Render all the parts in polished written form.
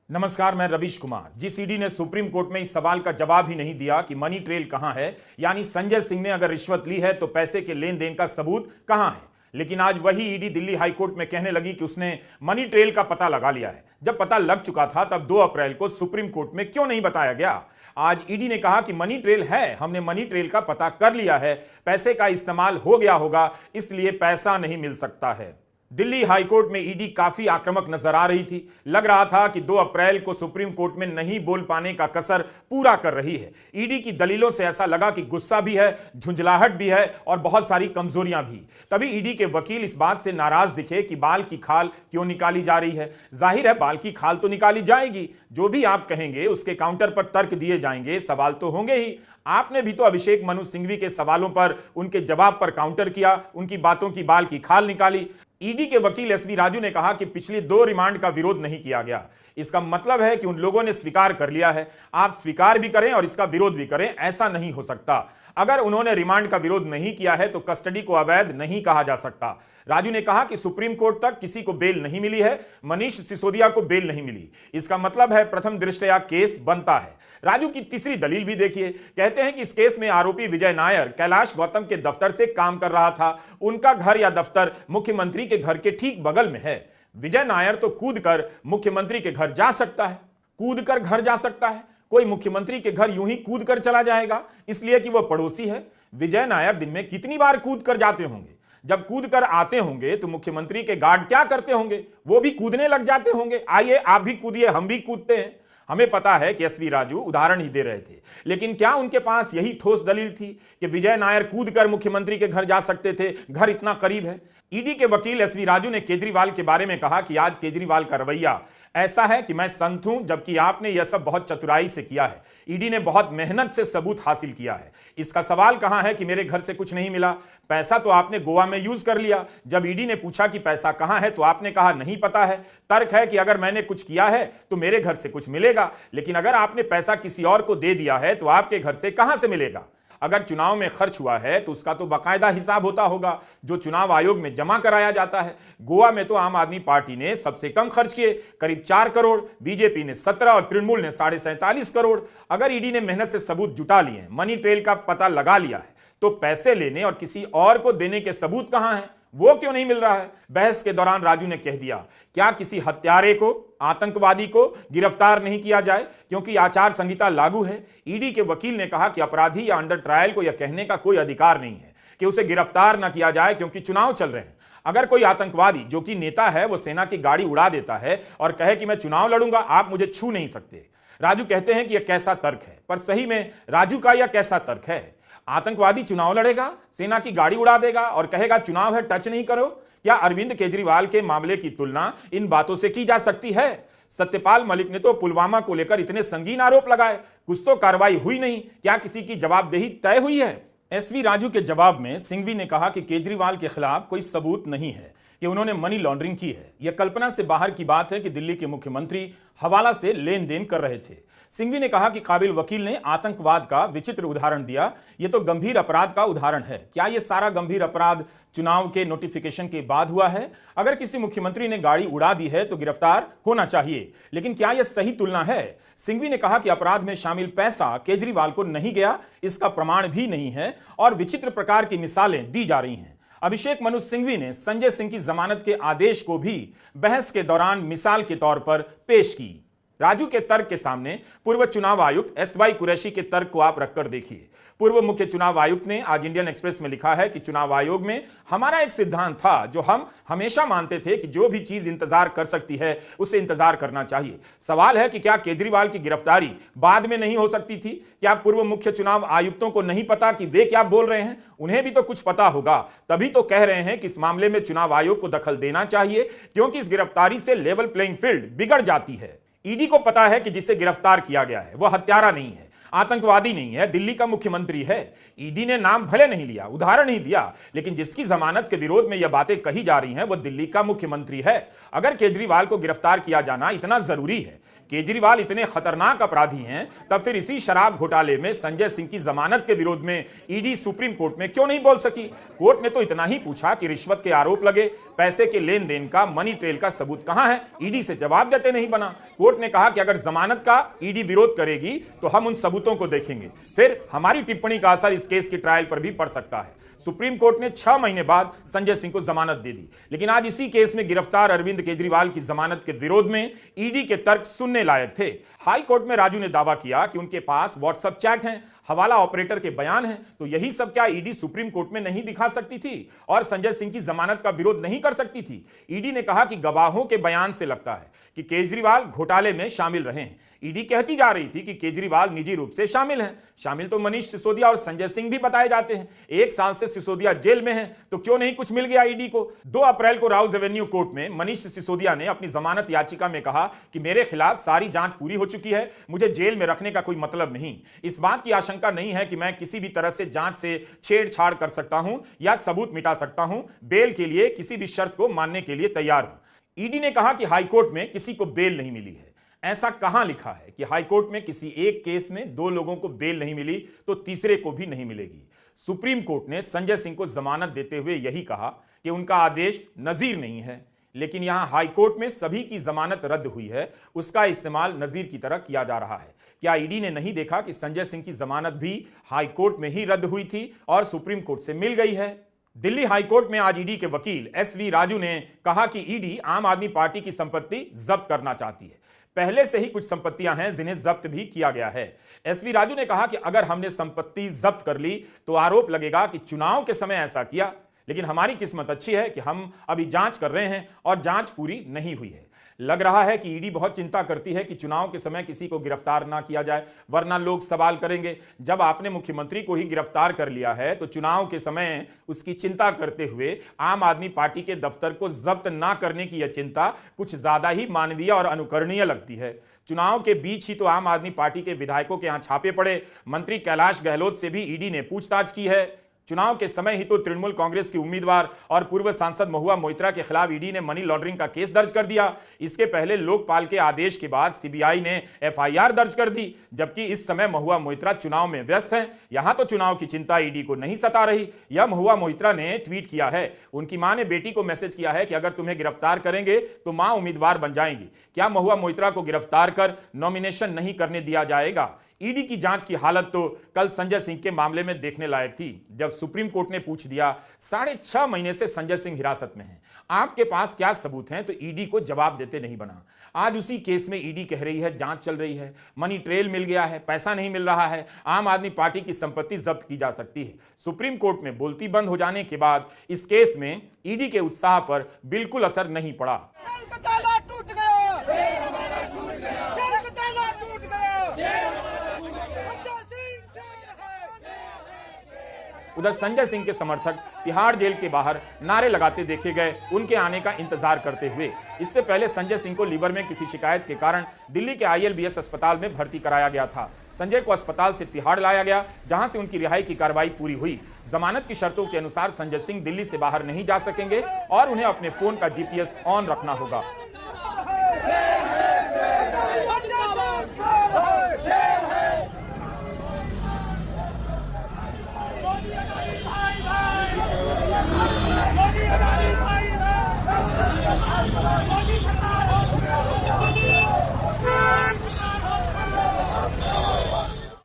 नमस्कार, मैं रवीश कुमार। जिस ईडी ने सुप्रीम कोर्ट में इस सवाल का जवाब ही नहीं दिया कि मनी ट्रेल कहां है, यानी संजय सिंह ने अगर रिश्वत ली है तो पैसे के लेन देन का सबूत कहां है, लेकिन आज वही ईडी दिल्ली हाईकोर्ट में कहने लगी कि उसने मनी ट्रेल का पता लगा लिया है। जब पता लग चुका था तब 2 अप्रैल को सुप्रीम कोर्ट में क्यों नहीं बताया गया? आज ईडी ने कहा कि मनी ट्रेल है, हमने मनी ट्रेल का पता कर लिया है, पैसे का इस्तेमाल हो गया होगा, इसलिए पैसा नहीं मिल सकता है। दिल्ली हाईकोर्ट में ईडी काफी आक्रामक नजर आ रही थी। लग रहा था कि 2 अप्रैल को सुप्रीम कोर्ट में नहीं बोल पाने का कसर पूरा कर रही है। ईडी की दलीलों से ऐसा लगा कि गुस्सा भी है, झुंझलाहट भी है और बहुत सारी कमजोरियां भी। तभी ईडी के वकील इस बात से नाराज दिखे कि बाल की खाल क्यों निकाली जा रही है। जाहिर है बाल की खाल तो निकाली जाएगी, जो भी आप कहेंगे उसके काउंटर पर तर्क दिए जाएंगे, सवाल तो होंगे ही। आपने भी तो अभिषेक मनु सिंघवी के सवालों पर, उनके जवाब पर काउंटर किया, उनकी बातों की बाल की खाल निकाली। ईडी के वकील एसवी राजू ने कहा कि पिछली 2 रिमांड का विरोध नहीं किया गया। इसका मतलब है कि उन लोगों ने स्वीकार कर लिया है। आप स्वीकार भी करें और इसका विरोध भी करें, ऐसा नहीं हो सकता। अगर उन्होंने रिमांड का विरोध नहीं किया है तो कस्टडी को अवैध नहीं कहा जा सकता। राजू ने कहा कि सुप्रीम कोर्ट तक किसी को बेल नहीं मिली है, मनीष सिसोदिया को बेल नहीं मिली। इसका मतलब है प्रथम दृष्टया केस बनता है। राजू की तीसरी दलील भी देखिए। कहते हैं कि इस केस में आरोपी विजय नायर कैलाश गौतम के दफ्तर से काम कर रहा था। उनका घर या दफ्तर मुख्यमंत्री के घर के ठीक बगल में है। विजय नायर तो कूदकर मुख्यमंत्री के घर जा सकता है, कूदकर घर जा सकता है। कोई मुख्यमंत्री के घर यूं ही कूदकर चला जाएगा इसलिए कि वह पड़ोसी है? विजय नायर दिन में कितनी बार कूदकर जाते होंगे? जब कूदकर आते होंगे तो मुख्यमंत्री के गार्ड क्या करते होंगे? वो भी कूदने लग जाते होंगे। आइए आप भी कूदिए, हम भी कूदते हैं। हमें पता है कि एसवी राजू उदाहरण ही दे रहे थे, लेकिन क्या उनके पास यही ठोस दलील थी कि विजय नायर कूदकर मुख्यमंत्री के घर जा सकते थे? घर इतना करीब है। ईडी के वकील एसवी राजू ने केजरीवाल के बारे में कहा कि आज केजरीवाल का रवैया ऐसा है कि मैं संत हूं, जबकि आपने यह सब बहुत चतुराई से किया है। ईडी ने बहुत मेहनत से सबूत हासिल किया है। इसका सवाल कहां है कि मेरे घर से कुछ नहीं मिला? पैसा तो आपने गोवा में यूज कर लिया। जब ईडी ने पूछा कि पैसा कहां है तो आपने कहा नहीं पता है। तर्क है कि अगर मैंने कुछ किया है तो मेरे घर से कुछ मिलेगा, लेकिन अगर आपने पैसा किसी और को दे दिया है तो आपके घर से कहां से मिलेगा? अगर चुनाव में खर्च हुआ है तो उसका तो बाकायदा हिसाब होता होगा, जो चुनाव आयोग में जमा कराया जाता है। गोवा में तो आम आदमी पार्टी ने सबसे कम खर्च किए, करीब 4 करोड़, बीजेपी ने 17 और तृणमूल ने 47.5 करोड़। अगर ईडी ने मेहनत से सबूत जुटा लिए, मनी ट्रेल का पता लगा लिया है, तो पैसे लेने और किसी और को देने के सबूत कहां हैं? वो क्यों नहीं मिल रहा है? बहस के दौरान राजू ने कह दिया, क्या किसी हत्यारे को, आतंकवादी को गिरफ्तार नहीं किया जाए क्योंकि आचार संहिता लागू है? ईडी के वकील ने कहा कि अपराधी या अंडर ट्रायल को यह कहने का कोई अधिकार नहीं है कि उसे गिरफ्तार न किया जाए क्योंकि चुनाव चल रहे हैं। अगर कोई आतंकवादी जो कि नेता है वो सेना की गाड़ी उड़ा देता है और कहे कि मैं चुनाव लड़ूंगा, आप मुझे छू नहीं सकते। राजू कहते हैं कि यह कैसा तर्क है? पर सही में राजू का यह कैसा तर्क है? आतंकवादी चुनाव लड़ेगा, सेना की गाड़ी उड़ा देगा और कहेगा चुनाव है, टच नहीं करो? क्या अरविंद केजरीवाल के मामले की तुलना इन बातों से की जा सकती है? सत्यपाल मलिक ने तो पुलवामा को लेकर इतने संगीन आरोप लगाए, कुछ तो कार्रवाई हुई नहीं। क्या किसी की जवाबदेही तय हुई है? एसवी राजू के जवाब में सिंघवी ने कहा कि केजरीवाल के खिलाफ कोई सबूत नहीं है कि उन्होंने मनी लॉन्ड्रिंग की है। यह कल्पना से बाहर की बात है कि दिल्ली के मुख्यमंत्री हवाला से लेन देन कर रहे थे। सिंघवी ने कहा कि काबिल वकील ने आतंकवाद का विचित्र उदाहरण दिया। यह तो गंभीर अपराध का उदाहरण है। क्या यह सारा गंभीर अपराध चुनाव के नोटिफिकेशन के बाद हुआ है? अगर किसी मुख्यमंत्री ने गाड़ी उड़ा दी है तो गिरफ्तार होना चाहिए, लेकिन क्या यह सही तुलना है? सिंघवी ने कहा कि अपराध में शामिल पैसा केजरीवाल को नहीं गया, इसका प्रमाण भी नहीं है और विचित्र प्रकार की मिसालें दी जा रही हैं। अभिषेक मनु सिंघवी ने संजय सिंह की जमानत के आदेश को भी बहस के दौरान मिसाल के तौर पर पेश की। राजू के तर्क के सामने पूर्व चुनाव आयुक्त एसवाई कुरैशी के तर्क को आप रखकर देखिए। पूर्व मुख्य चुनाव आयुक्त ने आज इंडियन एक्सप्रेस में लिखा है कि चुनाव आयोग में हमारा एक सिद्धांत था जो हम हमेशा मानते थे कि जो भी चीज इंतजार कर सकती है उसे इंतजार करना चाहिए। सवाल है कि क्या केजरीवाल की गिरफ्तारी बाद में नहीं हो सकती थी? क्या पूर्व मुख्य चुनाव आयुक्तों को नहीं पता कि वे क्या बोल रहे हैं? उन्हें भी तो कुछ पता होगा, तभी तो कह रहे हैं कि इस मामले में चुनाव आयोग को दखल देना चाहिए, क्योंकि इस गिरफ्तारी से लेवल प्लेइंग फील्ड बिगड़ जाती है। ईडी को पता है कि जिसे गिरफ्तार किया गया है वह हत्यारा नहीं है, आतंकवादी नहीं है, दिल्ली का मुख्यमंत्री है। ईडी ने नाम भले नहीं लिया, उदाहरण नहीं दिया, लेकिन जिसकी जमानत के विरोध में यह बातें कही जा रही हैं वो दिल्ली का मुख्यमंत्री है। अगर केजरीवाल को गिरफ्तार किया जाना इतना जरूरी है, केजरीवाल इतने खतरनाक अपराधी हैं, तब फिर इसी शराब घोटाले में संजय सिंह की जमानत के विरोध में ईडी सुप्रीम कोर्ट में क्यों नहीं बोल सकी? कोर्ट ने तो इतना ही पूछा कि रिश्वत के आरोप लगे, पैसे के लेन देन का, मनी ट्रेल का सबूत कहां है? ईडी से जवाब देते नहीं बना। कोर्ट ने कहा कि अगर जमानत का ईडी विरोध करेगी तो हम उन सबूतों को देखेंगे, फिर हमारी टिप्पणी का असर इस केस की ट्रायल पर भी पड़ सकता है। सुप्रीम कोर्ट ने 6 महीने बाद संजय सिंह को जमानत दे दी, लेकिन आज इसी केस में गिरफ्तार अरविंद केजरीवाल की जमानत के विरोध में ईडी के तर्क सुनने लायक थे। हाई कोर्ट में राजू ने दावा किया कि उनके पास व्हाट्सएप चैट हैं, हवाला ऑपरेटर के बयान हैं, तो यही सब क्या ईडी सुप्रीम कोर्ट में नहीं दिखा सकती थी और संजय सिंह की जमानत का विरोध नहीं कर सकती थी? ईडी ने कहा कि गवाहों के बयान से लगता है कि केजरीवाल घोटाले में शामिल रहे हैं। ईडी कहती जा रही थी कि केजरीवाल निजी रूप से शामिल हैं। शामिल तो मनीष सिसोदिया और संजय सिंह भी बताए जाते हैं। 1 साल से सिसोदिया जेल में हैं, तो क्यों नहीं कुछ मिल गया ईडी को? 2 अप्रैल को राउज एवेन्यू कोर्ट में मनीष सिसोदिया ने अपनी जमानत याचिका में कहा कि मेरे खिलाफ सारी जांच पूरी हो चुकी है, मुझे जेल में रखने का कोई मतलब नहीं। इस बात की आशंका नहीं है कि मैं किसी भी तरह से जांच से छेड़छाड़ कर सकता हूं या सबूत मिटा सकता हूं। बेल के लिए किसी भी शर्त को मानने के लिए तैयार हूं। ईडी ने कहा कि हाईकोर्ट में किसी को बेल नहीं मिली है। ऐसा कहां लिखा है कि हाईकोर्ट में किसी एक केस में 2 लोगों को बेल नहीं मिली तो तीसरे को भी नहीं मिलेगी? सुप्रीम कोर्ट ने संजय सिंह को जमानत देते हुए यही कहा कि उनका आदेश नजीर नहीं है, लेकिन यहां हाईकोर्ट में सभी की जमानत रद्द हुई है, उसका इस्तेमाल नजीर की तरह किया जा रहा है। क्या ईडी ने नहीं देखा कि संजय सिंह की जमानत भी हाईकोर्ट में ही रद्द हुई थी और सुप्रीम कोर्ट से मिल गई है? दिल्ली हाईकोर्ट में आज ईडी के वकील एसवी राजू ने कहा कि ईडी आम आदमी पार्टी की संपत्ति जब्त करना चाहती है। पहले से ही कुछ संपत्तियां हैं जिन्हें जब्त भी किया गया है। एसवी राजू ने कहा कि अगर हमने संपत्ति जब्त कर ली तो आरोप लगेगा कि चुनाव के समय ऐसा किया, लेकिन हमारी किस्मत अच्छी है कि हम अभी जांच कर रहे हैं और जांच पूरी नहीं हुई है। लग रहा है कि ईडी बहुत चिंता करती है कि चुनाव के समय किसी को गिरफ्तार ना किया जाए, वरना लोग सवाल करेंगे जब आपने मुख्यमंत्री को ही गिरफ्तार कर लिया है तो चुनाव के समय उसकी चिंता करते हुए आम आदमी पार्टी के दफ्तर को जब्त ना करने की यह चिंता कुछ ज्यादा ही मानवीय और अनुकरणीय लगती है। चुनाव के बीच ही तो आम आदमी पार्टी के विधायकों के यहां छापे पड़े। मंत्री कैलाश गहलोत से भी ईडी ने पूछताछ की है। चुनाव के समय ही तो तृणमूल कांग्रेस की उम्मीदवार और पूर्व सांसद महुआ मोइत्रा के खिलाफ ईडी ने मनी लॉन्ड्रिंग का केस दर्ज कर दिया। इसके पहले लोकपाल के आदेश के बाद सीबीआई ने एफआईआर दर्ज कर दी, जबकि इस समय महुआ मोइत्रा चुनाव में व्यस्त हैं। यहां तो चुनाव की चिंता ईडी को नहीं सता रही। यह महुआ मोइत्रा ने ट्वीट किया है। उनकी मां ने बेटी को मैसेज किया है कि अगर तुम्हें गिरफ्तार करेंगे तो मां उम्मीदवार बन जाएंगी। क्या महुआ मोइत्रा को गिरफ्तार कर नॉमिनेशन नहीं करने दिया जाएगा? ईडी की जांच की हालत तो कल संजय सिंह के मामले में देखने लायक थी, जब सुप्रीम कोर्ट ने पूछ दिया 6.5 महीने से संजय सिंह हिरासत में हैं, आपके पास क्या सबूत हैं? तो ईडी को जवाब देते नहीं बना। आज उसी केस में ईडी कह रही है जांच चल रही है, मनी ट्रेल मिल गया है, पैसा नहीं मिल रहा है, आम आदमी पार्टी की संपत्ति जब्त की जा सकती है। सुप्रीम कोर्ट में बोलती बंद हो जाने के बाद इस केस में ईडी के उत्साह पर बिल्कुल असर नहीं पड़ा। उधर संजय सिंह के समर्थक तिहाड़ जेल के बाहर नारे लगाते देखे गए, उनके आने का इंतजार करते हुए। इससे पहले संजय सिंह को लीवर में किसी शिकायत के कारण दिल्ली के आईएलबीएस अस्पताल में भर्ती कराया गया था। संजय को अस्पताल से तिहाड़ लाया गया, जहां से उनकी रिहाई की कार्रवाई पूरी हुई। जमानत की शर्तों के अनुसार संजय सिंह दिल्ली से बाहर नहीं जा सकेंगे और उन्हें अपने फोन का जीपीएस ऑन रखना होगा।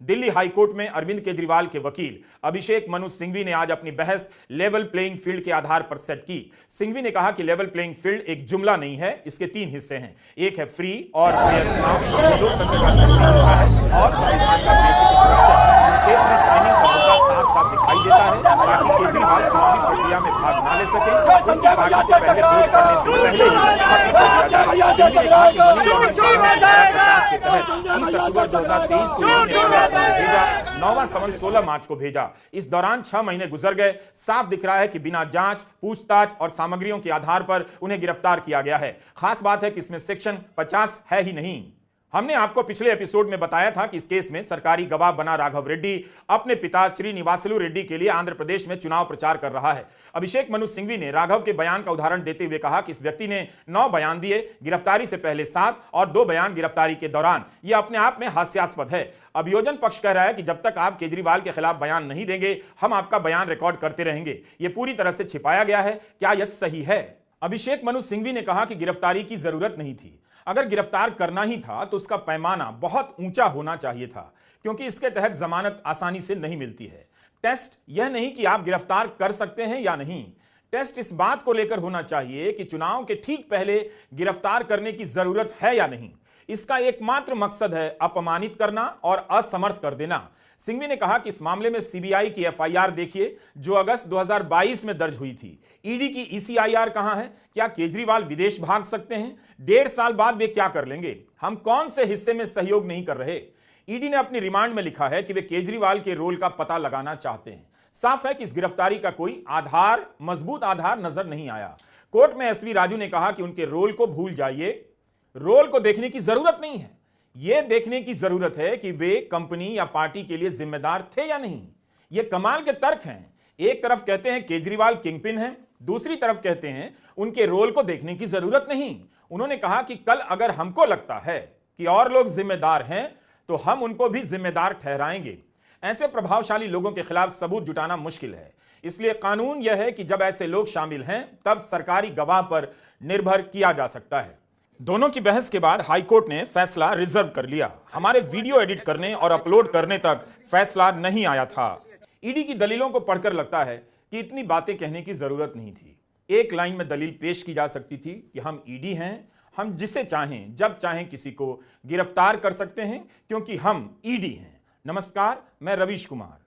दिल्ली हाईकोर्ट में अरविंद केजरीवाल के वकील अभिषेक मनु सिंघवी ने आज अपनी बहस लेवल प्लेइंग फील्ड के आधार पर सेट की। सिंघवी ने कहा कि लेवल प्लेइंग फील्ड एक जुमला नहीं है, इसके 3 हिस्से हैं। एक है फ्री और फेयर चुनाव, लोकतंत्र का सक्रिय हिस्सा है, और संविधान का बेसिक स्ट्रक्चर। इस केस में टाइमिंग का मुद्दा साफ-साफ दिखाई देता है ताकि केजरीवाल चुनावी प्रक्रिया में भाग ना ले सके। उनकी पार्टी से पहले वोट करने से पहले ही खत्म कर दिया जाए। सिंघवी ने कहा कि मनी लॉन्ड्रिंग के तहत 30 अक्टूबर 2023 को भेजा, 9वां समन 16 मार्च को भेजा। इस दौरान 6 महीने गुजर गए। साफ दिख रहा है कि बिना जांच, पूछताछ और सामग्रियों के आधार पर उन्हें गिरफ्तार किया गया है। खास बात है कि इसमें सेक्शन 50 है ही नहीं। हमने आपको पिछले एपिसोड में बताया था कि इस केस में सरकारी गवाह बना राघव रेड्डी अपने पिता श्रीनिवासलू रेड्डी के लिए आंध्र प्रदेश में चुनाव प्रचार कर रहा है। अभिषेक मनु सिंघवी ने राघव के बयान का उदाहरण देते हुए कहा कि इस व्यक्ति ने 9 बयान दिए, गिरफ्तारी से पहले 7 और 2 बयान गिरफ्तारी के दौरान। यह अपने आप में हास्यास्पद है। अभियोजन पक्ष कह रहा है कि जब तक आप केजरीवाल के खिलाफ बयान नहीं देंगे, हम आपका बयान रिकॉर्ड करते रहेंगे। यह पूरी तरह से छिपाया गया है। क्या यह सही है? अभिषेक मनु सिंघवी ने कहा कि गिरफ्तारी की जरूरत नहीं थी। अगर गिरफ्तार करना ही था तो उसका पैमाना बहुत ऊंचा होना चाहिए था, क्योंकि इसके तहत जमानत आसानी से नहीं मिलती है। टेस्ट यह नहीं कि आप गिरफ्तार कर सकते हैं या नहीं, टेस्ट इस बात को लेकर होना चाहिए कि चुनाव के ठीक पहले गिरफ्तार करने की जरूरत है या नहीं। इसका एकमात्र मकसद है अपमानित करना और असमर्थ कर देना। सिंघवी ने कहा कि इस मामले में सीबीआई की एफआईआर देखिए जो अगस्त 2022 में दर्ज हुई थी। ईडी की ईसीआईआर कहां है? क्या केजरीवाल विदेश भाग सकते हैं? 1.5 साल बाद वे क्या कर लेंगे? हम कौन से हिस्से में सहयोग नहीं कर रहे? ईडी ने अपनी रिमांड में लिखा है कि वे केजरीवाल के रोल का पता लगाना चाहते हैं। साफ है कि इस गिरफ्तारी का कोई मजबूत आधार नजर नहीं आया। कोर्ट में एसवी राजू ने कहा कि उनके रोल को भूल जाइए, रोल को देखने की जरूरत नहीं है। यह देखने की जरूरत है कि वे कंपनी या पार्टी के लिए जिम्मेदार थे या नहीं। यह कमाल के तर्क हैं। एक तरफ कहते हैं केजरीवाल किंगपिन हैं, दूसरी तरफ कहते हैं उनके रोल को देखने की जरूरत नहीं। उन्होंने कहा कि कल अगर हमको लगता है कि और लोग जिम्मेदार हैं तो हम उनको भी जिम्मेदार ठहराएंगे। ऐसे प्रभावशाली लोगों के खिलाफ सबूत जुटाना मुश्किल है, इसलिए कानून यह है कि जब ऐसे लोग शामिल हैं तब सरकारी गवाह पर निर्भर किया जा सकता है। दोनों की बहस के बाद हाईकोर्ट ने फैसला रिजर्व कर लिया। हमारे वीडियो एडिट करने और अपलोड करने तक फैसला नहीं आया था। ईडी की दलीलों को पढ़कर लगता है कि इतनी बातें कहने की जरूरत नहीं थी। एक लाइन में दलील पेश की जा सकती थी कि हम ईडी हैं, हम जिसे चाहें जब चाहें किसी को गिरफ्तार कर सकते हैं क्योंकि हम ईडी हैं। नमस्कार, मैं रवीश कुमार।